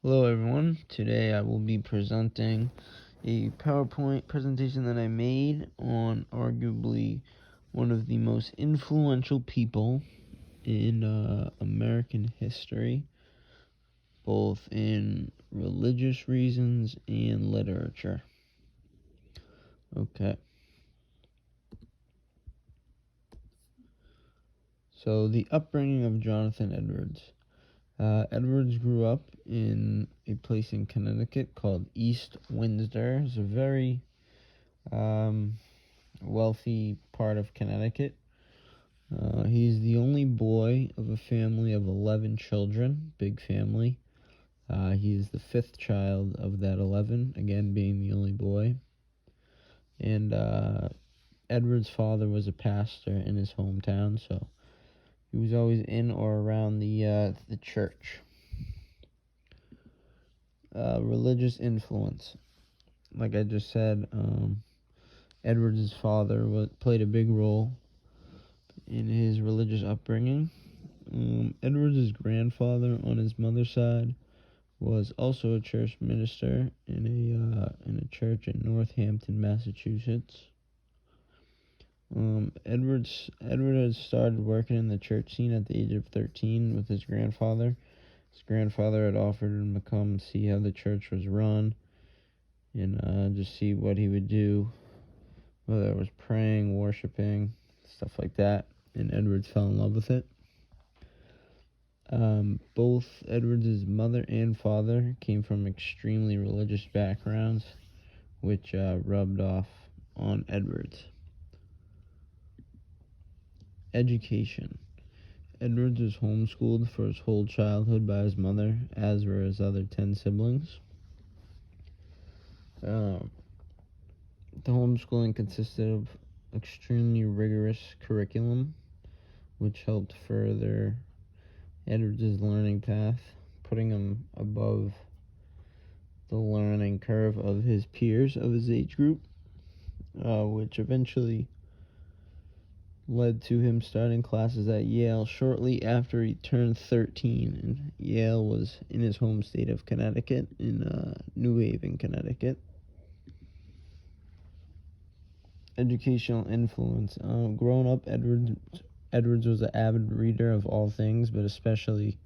Hello everyone, today I will be presenting a PowerPoint presentation that I made on arguably one of the most influential people in American history, both in religious reasons and literature. Okay. So the upbringing of Jonathan Edwards. Edwards grew up in a place in Connecticut called East Windsor. It's a very wealthy part of Connecticut. He's the only boy of a family of 11 children, big family. He is the fifth child of that 11, again being the only boy. And Edward's father was a pastor in his hometown, so he was always in or around the church. Religious influence. Like I just said, Edward's father played a big role in his religious upbringing. Edward's grandfather on his mother's side was also a church minister in a church in Northampton, Massachusetts. Edward had started working in the church scene at the age of 13 with his grandfather. His grandfather had offered him to come see how the church was run and just see what he would do, whether it was praying, worshiping, stuff like that. And Edward fell in love with it. Both Edwards' mother and father came from extremely religious backgrounds, which rubbed off on Edwards. Education. Edwards was homeschooled for his whole childhood by his mother, as were his other 10 siblings. The homeschooling consisted of extremely rigorous curriculum, which helped further Edwards' learning path, putting him above the learning curve of his peers of his age group, which eventually led to him starting classes at Yale shortly after he turned 13. And Yale was in his home state of Connecticut, in New Haven, Connecticut. Educational influence. Growing up, Edwards was an avid reader of all things, but especially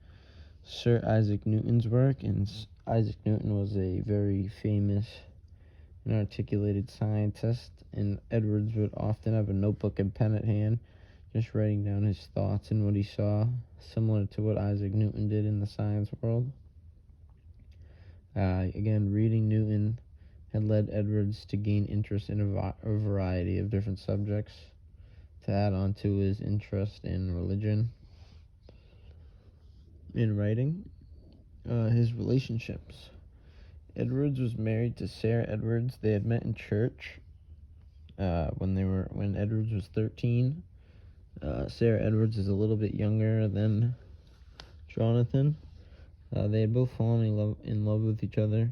Sir Isaac Newton's work, and Isaac Newton was a very famous and articulated scientist, and Edwards would often have a notebook and pen at hand, just writing down his thoughts and what he saw, similar to what Isaac Newton did in the science world. Again, reading Newton had led Edwards to gain interest in a variety of different subjects, to add on to his interest in religion. In writing, his relationships. Edwards was married to Sarah Edwards. They had met in church when Edwards was 13. Sarah Edwards is a little bit younger than Jonathan. They had both fallen in love with each other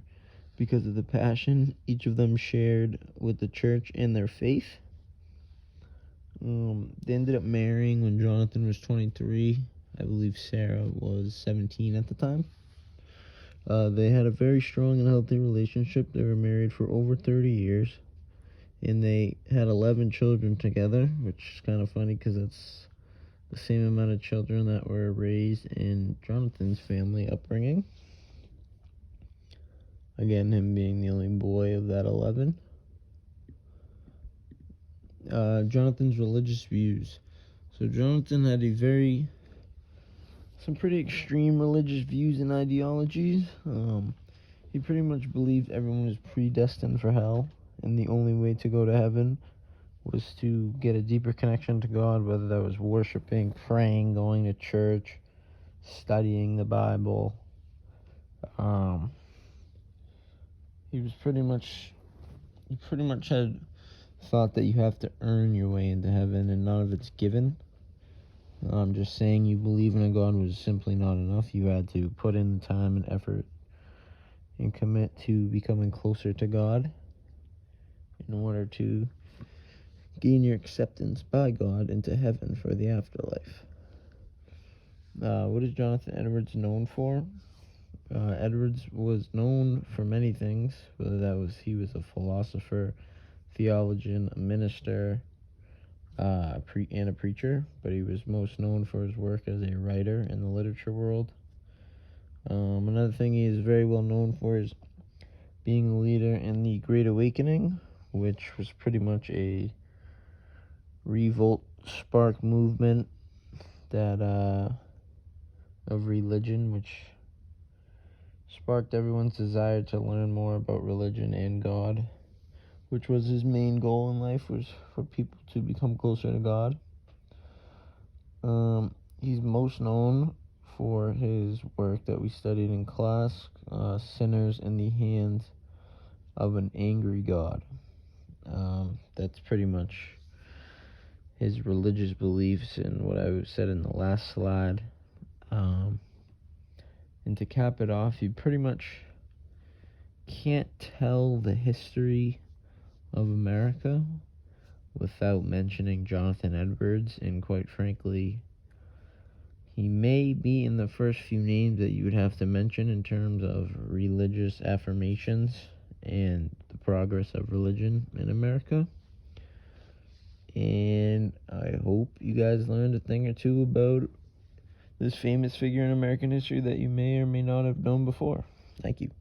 because of the passion each of them shared with the church and their faith. They ended up marrying when Jonathan was 23. I believe Sarah was 17 at the time. They had a very strong and healthy relationship. They were married for over 30 years, and they had 11 children together, which is kind of funny because that's the same amount of children that were raised in Jonathan's family upbringing. Again, him being the only boy of that 11. Jonathan's religious views. So Jonathan had some pretty extreme religious views and ideologies. He pretty much believed everyone was predestined for hell, and the only way to go to heaven was to get a deeper connection to God, whether that was worshiping, praying, going to church, studying the Bible. He pretty much had thought that you have to earn your way into heaven, and none of it's given. Just saying you believe in a God was simply not enough. You had to put in the time and effort and commit to becoming closer to God in order to gain your acceptance by God into heaven for the afterlife. What is Jonathan Edwards known for? Edwards was known for many things, whether that was he was a philosopher, theologian, a minister, and a preacher, but he was most known for his work as a writer in the literature world. Another thing he is very well known for is being a leader in the Great Awakening, which was pretty much a revolt spark movement that of religion, which sparked everyone's desire to learn more about religion and God, which was his main goal in life, was for people to become closer to God. He's most known for his work that we studied in class, Sinners in the Hands of an Angry God. That's pretty much his religious beliefs and what I said in the last slide. And to cap it off, you pretty much can't tell the history of America without mentioning Jonathan Edwards, and quite frankly, he may be in the first few names that you would have to mention in terms of religious affirmations and the progress of religion in America. And I hope you guys learned a thing or two about this famous figure in American history that you may or may not have known before. Thank you.